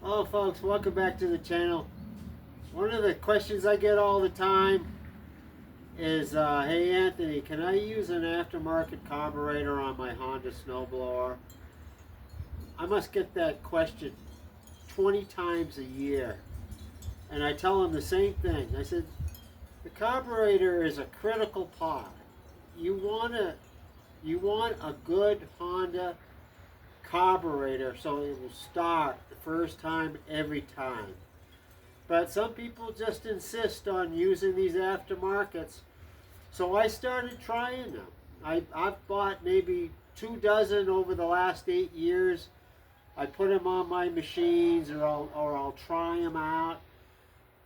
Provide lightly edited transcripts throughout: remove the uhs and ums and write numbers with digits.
Hello folks, welcome back to the channel. One of the questions I get all the time is, hey Anthony, can I use an aftermarket carburetor on my Honda Snowblower? I must get that question 20 times a year. And I tell them the same thing. I said, the carburetor is a critical part. You want a good Honda carburetor so it will start the first time every time. But some people just insist on using these aftermarkets, so I started trying them. I've bought maybe 24 over the last 8 years. I put them on my machines, or I'll try them out,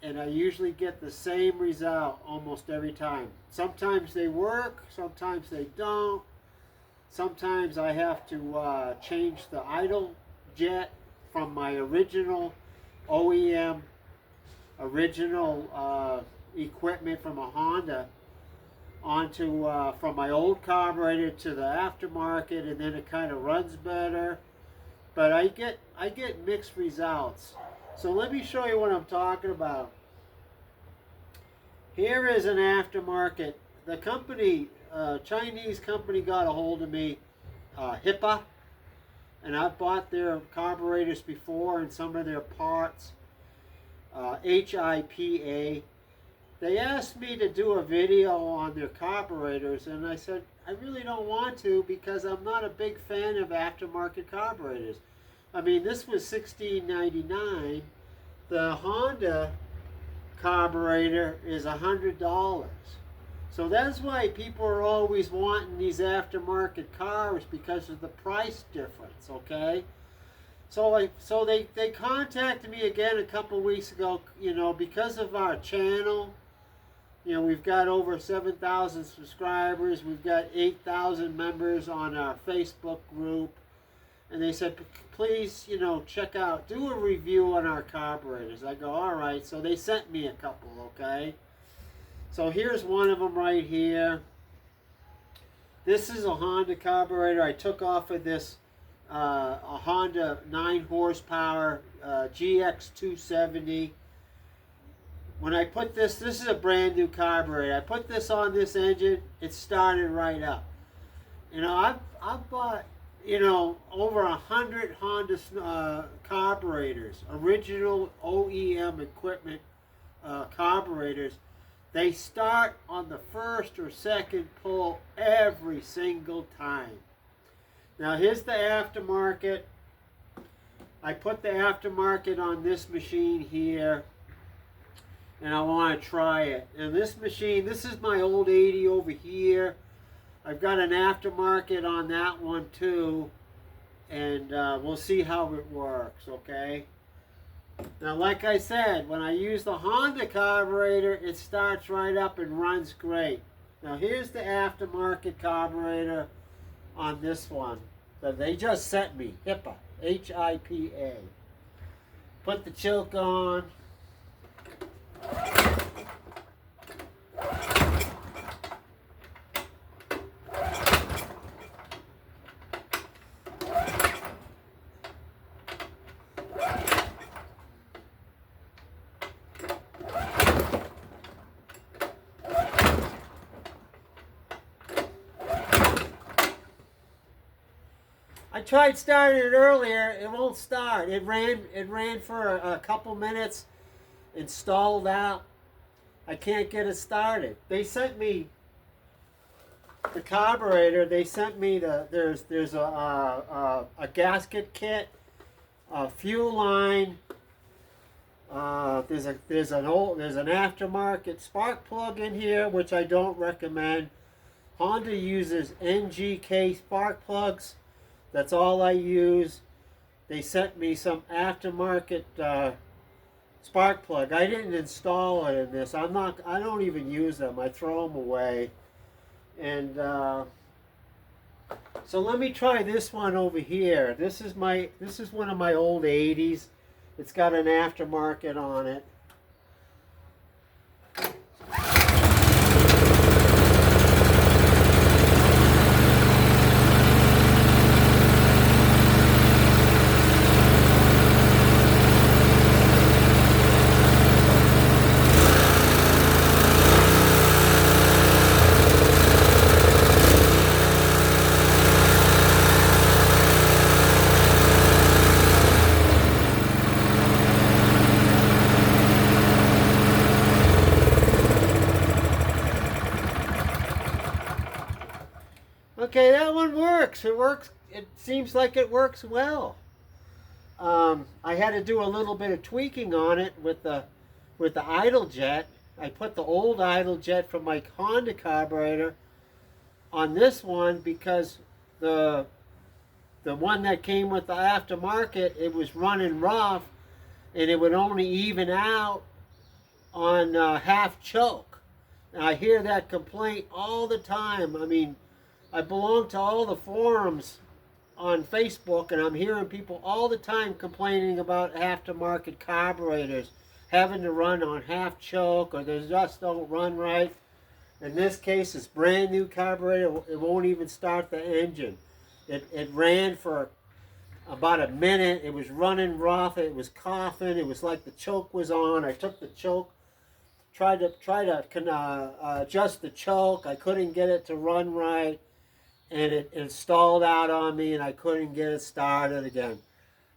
and I usually get the same result almost every time. Sometimes they work, sometimes they don't. Sometimes I have to change the idle jet from my original OEM, equipment from a Honda onto from my old carburetor to the aftermarket, and then it kind of runs better. But I get mixed results. So let me show you what I'm talking about. Here is an aftermarket. The company, Chinese company, got a hold of me, HIPA, and I've bought their carburetors before and some of their parts, HIPA. They asked me to do a video on their carburetors, and I said, I really don't want to because I'm not a big fan of aftermarket carburetors. I mean, this was $16.99. The Honda carburetor is $100. So that's why people are always wanting these aftermarket cars, because of the price difference, okay? So they contacted me again a couple weeks ago, you know, because of our channel. You know, we've got over 7,000 subscribers. We've got 8,000 members on our Facebook group. And they said, please, you know, check out, do a review on our carburetors. I go, all right. So they sent me a couple, okay? So here's one of them right here. This is a Honda carburetor I took off of this, a Honda 9 horsepower GX270. When I put this is a brand new carburetor. I put this on this engine, it started right up. You know, I've bought, you know, over 100 Honda carburetors, original OEM equipment carburetors. They start on the first or second pull every single time. Now here's the aftermarket. I put the aftermarket on this machine here, and I want to try it. And this machine, this is my old 80 over here. I've got an aftermarket on that one too, and we'll see how it works, okay? Now, like I said, when I use the Honda carburetor, it starts right up and runs great. Now, here's the aftermarket carburetor on this one that they just sent me, HIPA, H-I-P-A. Put the choke on. I tried starting it earlier, it won't start. It ran for a couple minutes, it stalled out. I can't get it started. They sent me the carburetor. They sent me there's a gasket kit, a fuel line. There's an aftermarket spark plug in here, which I don't recommend. Honda uses NGK spark plugs. That's all I use. They sent me some aftermarket spark plug. I didn't install it in this. I don't even use them. I throw them away. And so let me try this one over here. This is one of my old 80s. It's got an aftermarket on it. works. It works. It seems like it works well. I had to do a little bit of tweaking on it with the idle jet. I put the old idle jet from my Honda carburetor on this one because the one that came with the aftermarket, it was running rough, and it would only even out on half choke. And I hear that complaint all the time. I mean, I belong to all the forums on Facebook, and I'm hearing people all the time complaining about aftermarket carburetors having to run on half choke, or they just don't run right. In this case, it's brand new carburetor. It won't even start the engine. It ran for about a minute. It was running rough. It was coughing. It was like the choke was on. I took the choke, tried to adjust the choke. I couldn't get it to run right, and it stalled out on me, and I couldn't get it started again.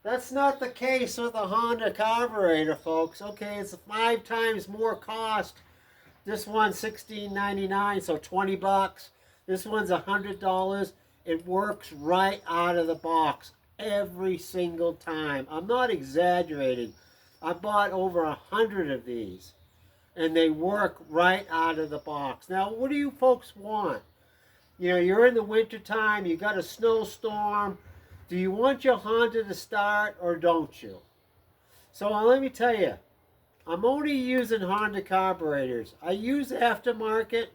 That's not the case with a Honda carburetor, folks. Okay, it's 5 times more cost. This one's $16.99, so $20. This one's $100. It works right out of the box every single time. I'm not exaggerating. I bought over 100 of these, and they work right out of the box. Now, what do you folks want? You know, you're in the wintertime, you got a snowstorm. Do you want your Honda to start, or don't you? So let me tell you, I'm only using Honda carburetors. I use Aftermarket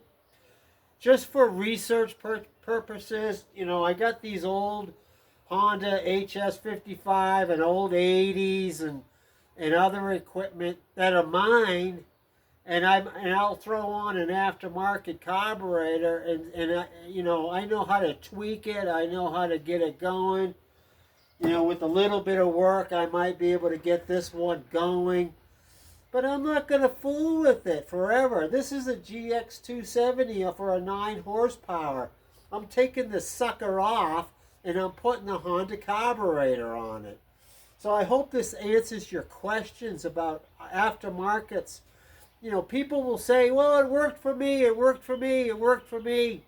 just for research purposes. You know, I got these old Honda HS55 and old 80s and other equipment that are mine, and I'll throw on an Aftermarket carburetor, and you know, I know how to tweak it. I know how to get it going. You know, with a little bit of work, I might be able to get this one going. But I'm not going to fool with it forever. This is a GX270 for a 9 horsepower. I'm taking this sucker off, and I'm putting a Honda carburetor on it. So I hope this answers your questions about aftermarkets. You know, people will say, well, it worked for me, it worked for me, it worked for me.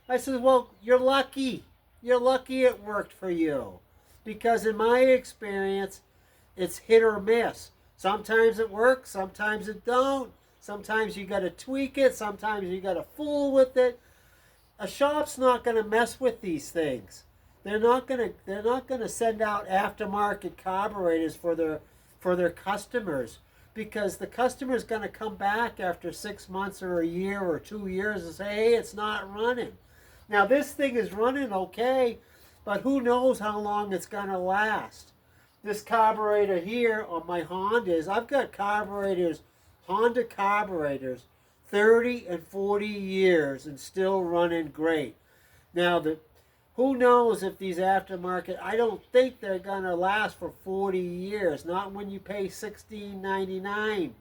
I said, well, you're lucky. You're lucky it worked for you. Because in my experience, it's hit or miss. Sometimes it works, sometimes it don't. Sometimes you got to tweak it, sometimes you got to fool with it. A shop's not going to mess with these things. They're not going to send out aftermarket carburetors for their customers, because the customer's going to come back after 6 months or a year or 2 years and say, hey, it's not running. Now this thing is running okay, but who knows how long it's going to last. This carburetor here on my Hondas, I've got carburetors, Honda carburetors, 30 and 40 years and still running great. Now, who knows if these aftermarket, I don't think they're going to last for 40 years. Not when you pay $16.99.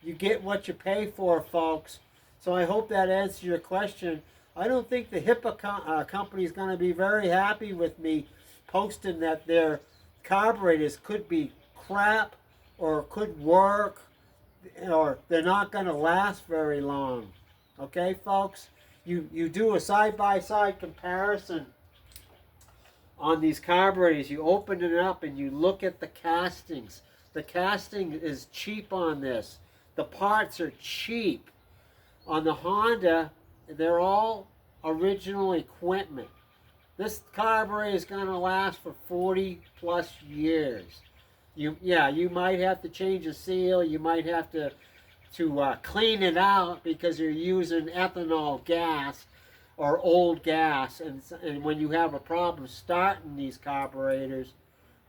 You get what you pay for, folks. So I hope that answers your question. I don't think the HIPAA company is going to be very happy with me posting that their carburetors could be crap or could work, or they're not going to last very long. Okay, folks? You do a side-by-side comparison on these carburetors. You open it up and you look at the castings. The casting is cheap on this. The parts are cheap. On the Honda, they're all original equipment. This carburetor is going to last for 40 plus years. You might have to change a seal. You might have to clean it out because you're using ethanol gas or old gas. And when you have a problem starting these carburetors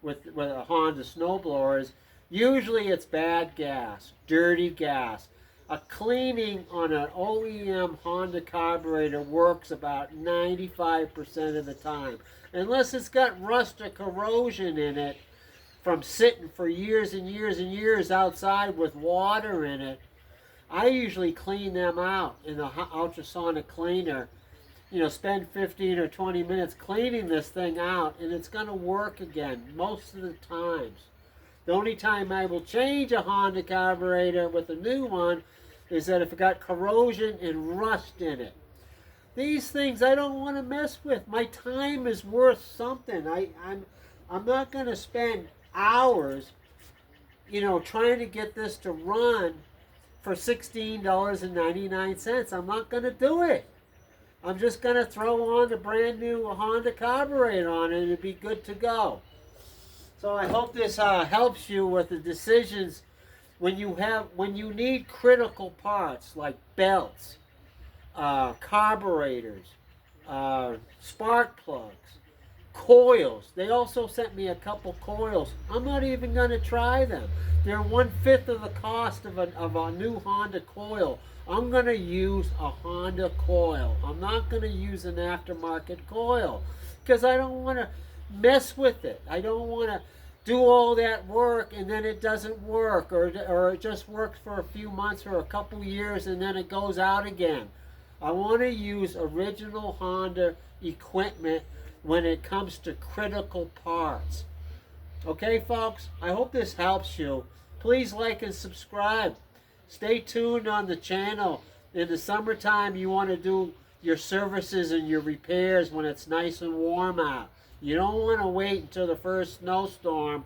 with a Honda Snowblowers, usually it's bad gas, dirty gas. A cleaning on an OEM Honda carburetor works about 95% of the time. Unless it's got rust or corrosion in it from sitting for years and years and years outside with water in it. I usually clean them out in the ultrasonic cleaner. You know, spend 15 or 20 minutes cleaning this thing out, and it's going to work again most of the times. The only time I will change a Honda carburetor with a new one is that if it got corrosion and rust in it. These things I don't want to mess with. My time is worth something. I'm not going to spend hours, trying to get this to run for $16.99. I'm not going to do it. I'm just going to throw on the brand new Honda Carburetor on it and it'll be good to go. So I hope this helps you with the decisions when you need critical parts like belts, carburetors, spark plugs, coils. They also sent me a couple coils. I'm not even going to try them. They're 1/5 of the cost of a new Honda coil. I'm going to use a Honda coil. I'm not going to use an aftermarket coil because I don't want to mess with it. I don't want to do all that work and then it doesn't work, or it just works for a few months or a couple years and then it goes out again. I want to use original Honda equipment when it comes to critical parts. Okay, folks, I hope this helps you. Please like and subscribe. Stay tuned on the channel. In the summertime, you want to do your services and your repairs when it's nice and warm out. You don't want to wait until the first snowstorm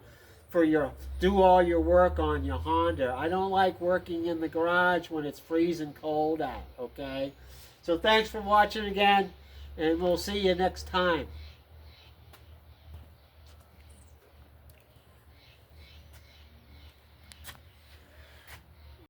for do all your work on your Honda. I don't like working in the garage when it's freezing cold out, okay? So thanks for watching again, and we'll see you next time.